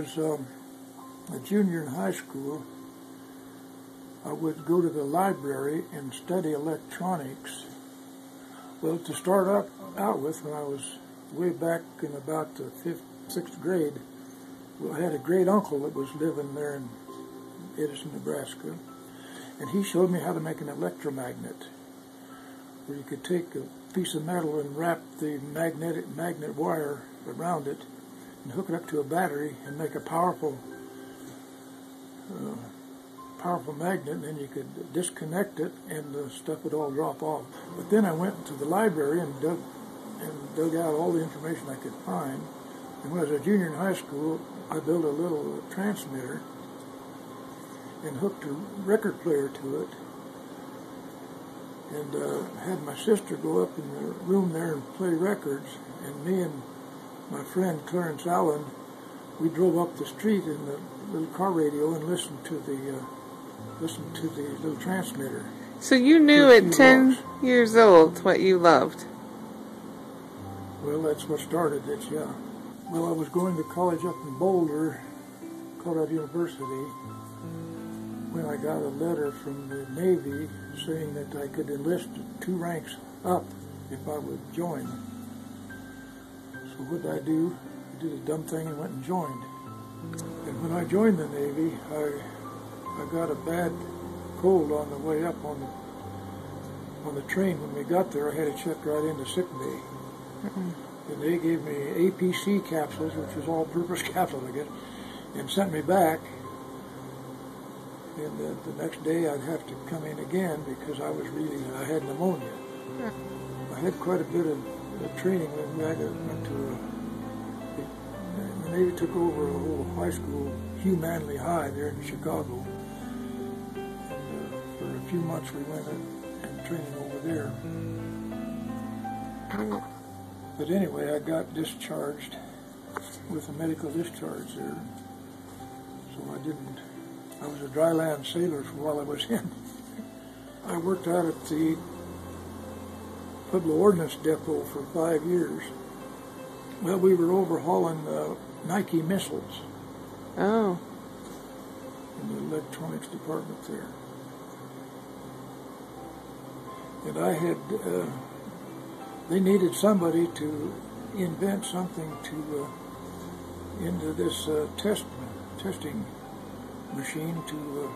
was a junior in high school, I would go to the library and study electronics. Well, to start out with, when I was way back in about the sixth grade, well, I had a great uncle that was living there in Edison, Nebraska, and he showed me how to make an electromagnet, where you could take a piece of metal and wrap the magnet wire around it and hook it up to a battery and make a powerful magnet, and then you could disconnect it and the stuff would all drop off. But then I went to the library and dug out all the information I could find. And when I was a junior in high school, I built a little transmitter and hooked a record player to it, and had my sister go up in the room there and play records, and me and my friend Clarence Allen, we drove up the street in the little car radio and listened to the little transmitter. So you knew at 10 years old what you loved? Well, that's what started it, yeah. Well, I was going to college up in Boulder, Colorado University, when I got a letter from the Navy saying that I could enlist 2 ranks up if I would join. So what did I do? I did a dumb thing and went and joined. And when I joined the Navy, I got a bad cold on the way up on the train. When we got there, I had to check right into sick bay. And they gave me APC capsules, which was all-purpose capsules, I guess, and sent me back. And the next day I'd have to come in again because I had pneumonia. I had quite a bit of training when I went to the Navy took over a whole high school, Hugh Manley High, there in Chicago. And for a few months we went and training over there. But anyway, I got discharged with a medical discharge there. So I was a dry land sailor for while I was in. I worked out at the Pueblo Ordnance Depot for 5 years. Well, we were overhauling Nike missiles. Oh. In the electronics department there. And I had, they needed somebody to invent something into this testing machine to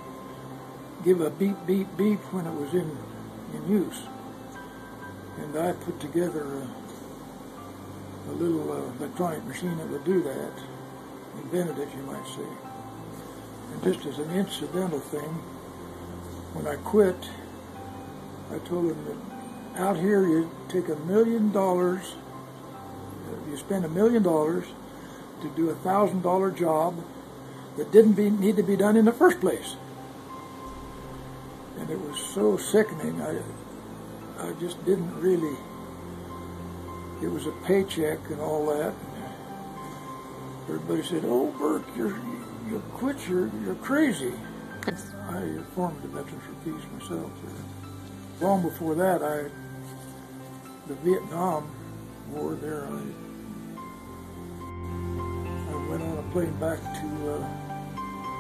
give a beep, beep, beep when it was in use. And I put together a little electronic machine that would do that. Invented it, you might say. And just as an incidental thing, when I quit, I told them that out here you take $1 million, you spend $1 million to do a $1,000 job that didn't need to be done in the first place. And it was so sickening, I just didn't really, it was a paycheck and all that. Everybody said, "Oh, Burke, you quit, you're crazy." I formed the Veterans for Peace myself. Long before that, the Vietnam War there, I went on a plane back to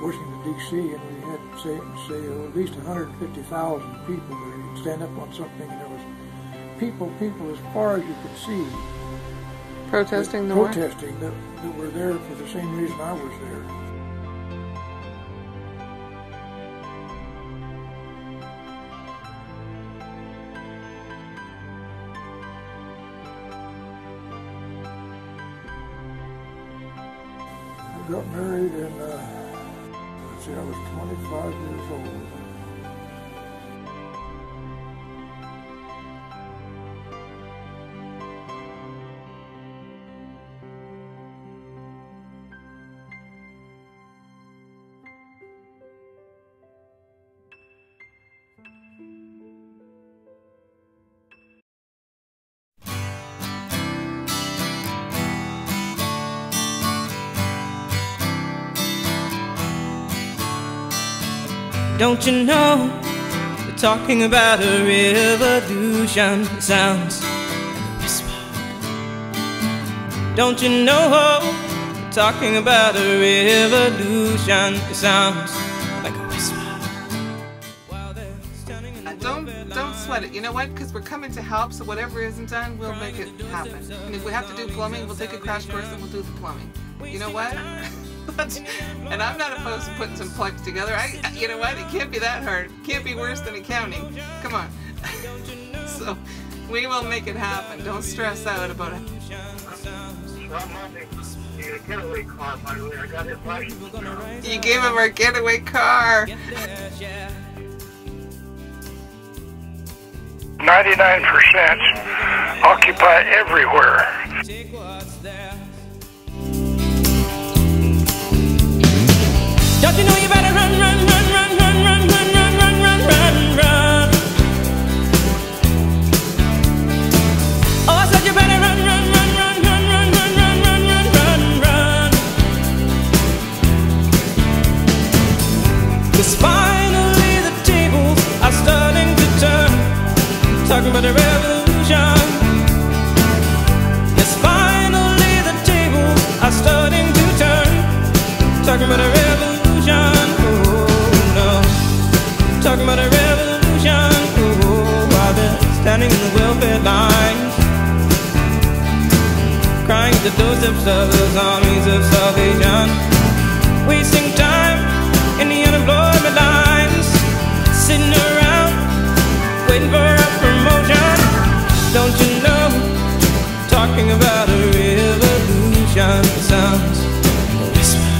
Washington, D.C., and we had, say at least 150,000 people there. You'd stand up on something, and there was people as far as you could see. Protesting the war? Protesting, that were there for the same reason I was there. I got married and let's see, I was 25 years old. Don't you know, they're talking about a revolution. It sounds like a whisper. Don't you know, talking about a revolution. It sounds like a whisper. Don't sweat it. You know what? Because we're coming to help, so whatever isn't done, we'll make it happen. And if we have to do plumbing, we'll take a crash course and we'll do the plumbing. You know what? And I'm not opposed to putting some plugs together. You know what? It can't be that hard. It can't be worse than accounting. Come on. So we will make it happen. Don't stress out about it. Getaway car, by the way. I got his license. You gave him our getaway car. 99% occupy everywhere. Don't you know you better run, run, run, run, run, run, run, run, run, run, run, run. Oh, I said you better run, run, run, run, run, run, run, run, run, run, run, run. 'Cause finally the tables are starting to turn. Talking about a revolution. Yes, finally the tables are starting to turn. Talking about a revolution. Oh no. Talking about a revolution. Oh, while they're standing in the welfare lines, crying at the doorsteps of those armies of salvation, wasting time in the unemployment lines, sitting around waiting for a promotion. Don't you know, talking about a revolution sounds a whisper.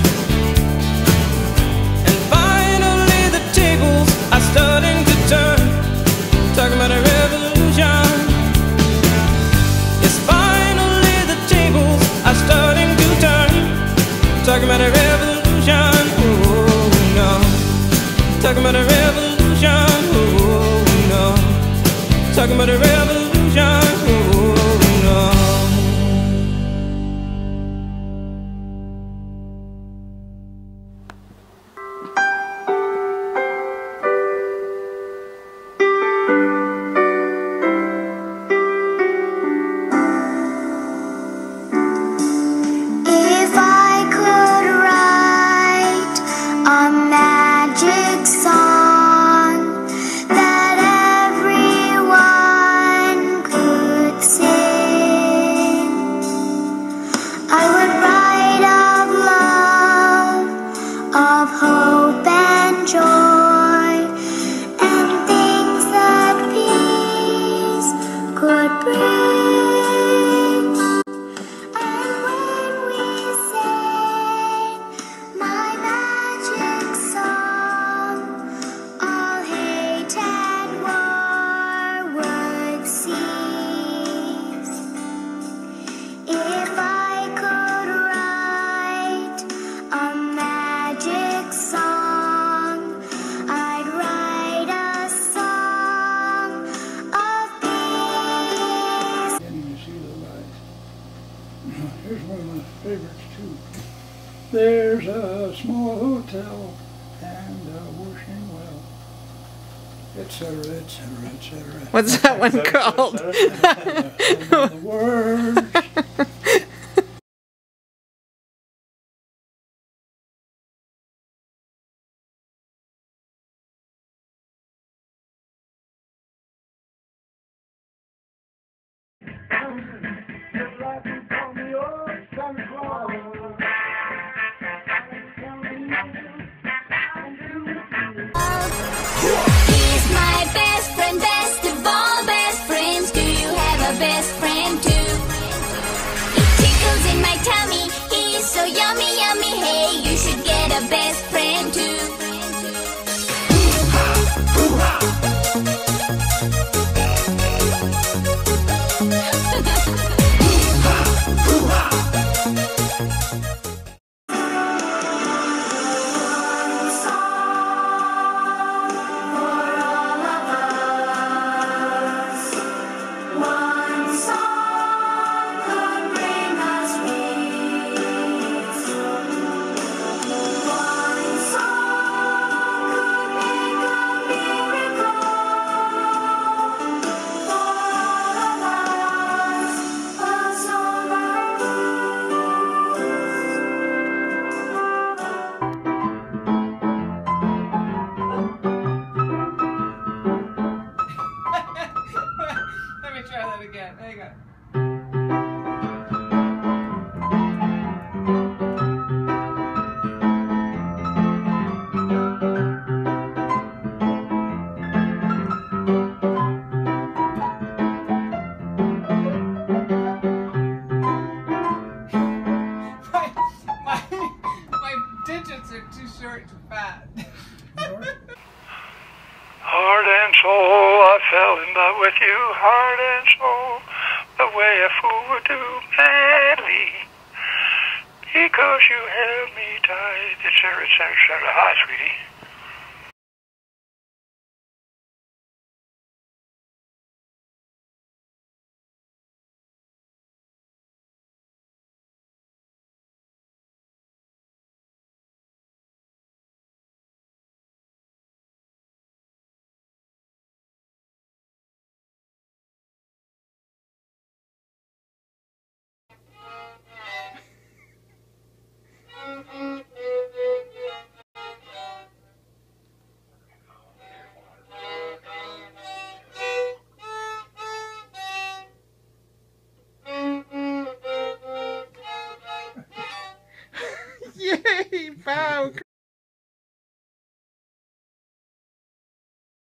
And finally the tables are starting to turn. Talking about a revolution. Yes, finally the tables are starting to turn. Talking about a revolution. Oh no. Talking about a revolution. Oh no. Talking about a revolution. Oh no. If I could write a magic song that everyone could sing, I would write of love, of hope and joy, and things that peace could bring. And when we sing my magic song, all hate and war would cease. If I could write a magic song, I'd write a song of peace. Beginning to see the light. Here's one of my favorites too. There's a small hotel and a washing well, etc., etc., etc. What's that one called? The words. He's my best friend, best of all best friends. Do you have a best friend too? He tickles in my tummy, he's so yummy, yummy. Hey, you should get a best friend too. too short, too fat. Heart and soul, I fell in love with you. Heart and soul, the way a fool would do madly. Because you held me tight, etc., etc., etc. Hi, sweetie. Yay! Wow!